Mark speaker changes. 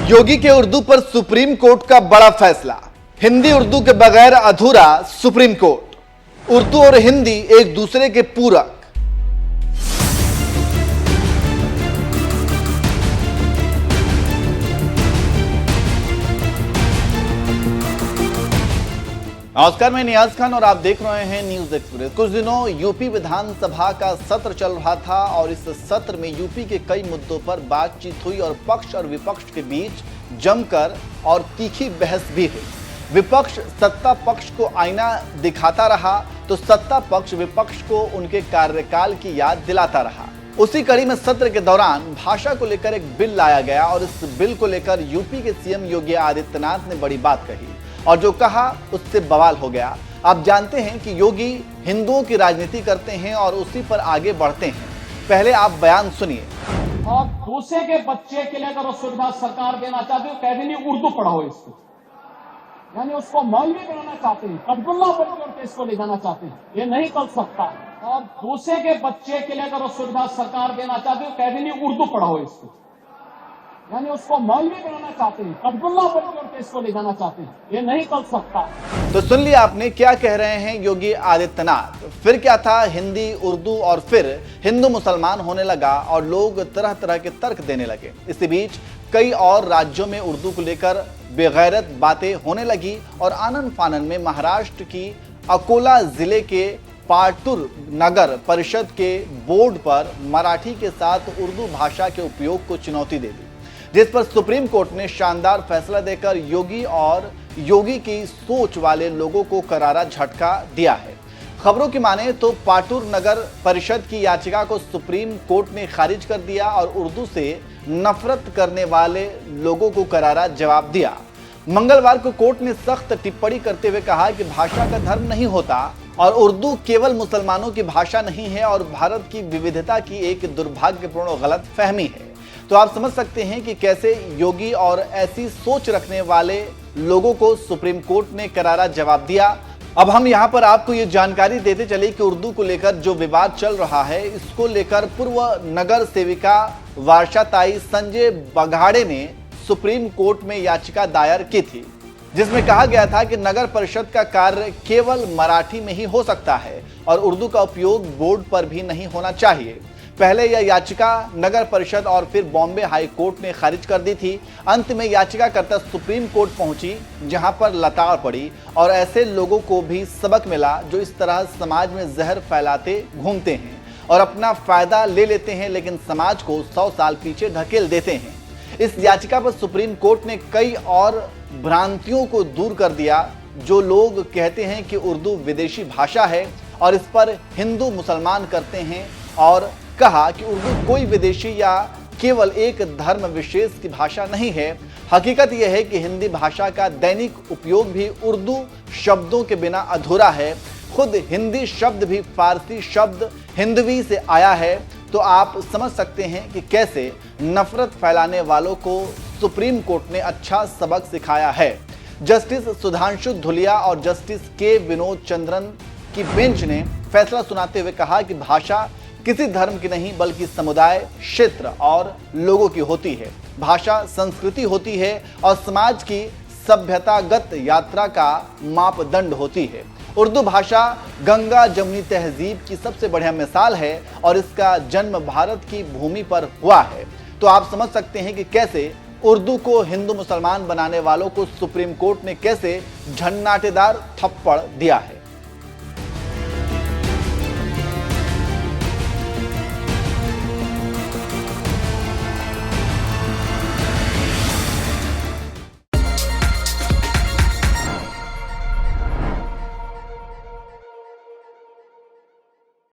Speaker 1: योगी के उर्दू पर supreme court का बड़ा फैसला। हिंदी उर्दू के बगैर अधूरा सुप्रीम कोर्ट। उर्दू और हिंदी एक दूसरे के पूरक। नमस्कार, मैं नियाज खान और आप देख रहे हैं न्यूज एक्सप्रेस। कुछ दिनों यूपी विधानसभा का सत्र चल रहा था और इस सत्र में यूपी के कई मुद्दों पर बातचीत हुई और पक्ष और विपक्ष के बीच जमकर और तीखी बहस भी हुई। विपक्ष सत्ता पक्ष को आईना दिखाता रहा तो सत्ता पक्ष विपक्ष को उनके कार्यकाल की याद दिलाता रहा। उसी कड़ी में सत्र के दौरान भाषा को लेकर एक बिल लाया गया और इस बिल को लेकर यूपी के सीएम योगी आदित्यनाथ ने बड़ी बात कही और जो कहा उससे बवाल हो गया। आप जानते हैं कि योगी हिंदुओं की राजनीति करते हैं और उसी पर आगे बढ़ते हैं। पहले आप बयान सुनिए।
Speaker 2: और दूसरे के बच्चे के लिए अगर वो सुविधा सरकार देना चाहती है, कह देनी उर्दू पढ़ाओ इसको, यानी उसको मौलवी बनाना चाहते हैं, अब्दुल्ला बोल के इसको ले जाना चाहते हैं, ये नहीं कर सकता। और दूसरे के बच्चे के लिए अगर वो सुविधा सरकार देना चाहती है, कह देनी उर्दू पढ़ाओ इसको, यानी उसको मौलवी बनाना चाहते हैं, अब्दुल्ला बोल के इसको ले जाना चाहते हैं, ये नहीं कर सकता।
Speaker 1: तो सुन लिया आपने क्या कह रहे हैं योगी आदित्यनाथ। फिर क्या था, हिंदी उर्दू और फिर हिंदू मुसलमान होने लगा और लोग तरह तरह के तर्क देने लगे। इसी बीच कई और राज्यों में उर्दू को लेकर बेगैरत बातें होने लगी और आनन फानन में महाराष्ट्र की अकोला जिले के पाटुर नगर परिषद के बोर्ड पर मराठी के साथ उर्दू भाषा के उपयोग को चुनौती दे दी, जिस पर सुप्रीम कोर्ट ने शानदार फैसला देकर योगी और योगी की सोच वाले लोगों को करारा झटका दिया है। खबरों की माने तो पाटुर नगर परिषद की याचिका को सुप्रीम कोर्ट ने खारिज कर दिया और उर्दू से नफरत करने वाले लोगों को करारा जवाब दिया। मंगलवार को कोर्ट ने सख्त टिप्पणी करते हुए कहा कि भाषा का धर्म नहीं होता और उर्दू केवल मुसलमानों की भाषा नहीं है और भारत की विविधता की एक दुर्भाग्यपूर्ण गलत फहमी है। तो आप समझ सकते हैं कि कैसे योगी और ऐसी सोच रखने वाले लोगों को सुप्रीम कोर्ट ने करारा जवाब दिया। अब हम यहां पर आपको ये जानकारी देते चले कि उर्दू को लेकर जो विवाद चल रहा है, इसको लेकर पूर्व नगर सेविका वारसाताई संजय बघाड़े ने सुप्रीम कोर्ट में याचिका दायर की थी, जिसमें कहा गया था कि नगर परिषद का कार्य केवल मराठी में ही हो सकता है और उर्दू का उपयोग बोर्ड पर भी नहीं होना चाहिए। पहले यह याचिका नगर परिषद और फिर बॉम्बे हाई कोर्ट ने खारिज कर दी थी। अंत में याचिकाकर्ता सुप्रीम कोर्ट पहुंची, जहां पर लताड़ पड़ी और ऐसे लोगों को भी सबक मिला जो इस तरह समाज में जहर फैलाते घूमते हैं और अपना फायदा ले लेते हैं, लेकिन समाज को 100 साल पीछे ढकेल देते हैं। इस याचिका पर सुप्रीम कोर्ट ने कई और भ्रांतियों को दूर कर दिया। जो लोग कहते हैं कि उर्दू विदेशी भाषा है और इस पर हिंदू मुसलमान करते हैं, और कहा कि उर्दू कोई विदेशी या केवल एक धर्म विशेष की भाषा नहीं है। हकीकत यह है कि हिंदी भाषा का दैनिक उपयोग भी उर्दू शब्दों के बिना अधूरा है। खुद हिंदी शब्द भी फारसी शब्द हिंदवी से आया है। तो आप समझ सकते हैं कि कैसे नफरत फैलाने वालों को सुप्रीम कोर्ट ने अच्छा सबक सिखाया है। जस्टिस सुधांशु धुलिया और जस्टिस के विनोद चंद्रन की बेंच ने फैसला सुनाते हुए कहा कि भाषा किसी धर्म की नहीं बल्कि समुदाय, क्षेत्र और लोगों की होती है। भाषा संस्कृति होती है और समाज की सभ्यतागत यात्रा का मापदंड होती है। उर्दू भाषा गंगा जमुनी तहजीब की सबसे बढ़िया मिसाल है और इसका जन्म भारत की भूमि पर हुआ है। तो आप समझ सकते हैं कि कैसे उर्दू को हिंदू मुसलमान बनाने वालों को सुप्रीम कोर्ट ने कैसे झन्नाटेदार थप्पड़ दिया है।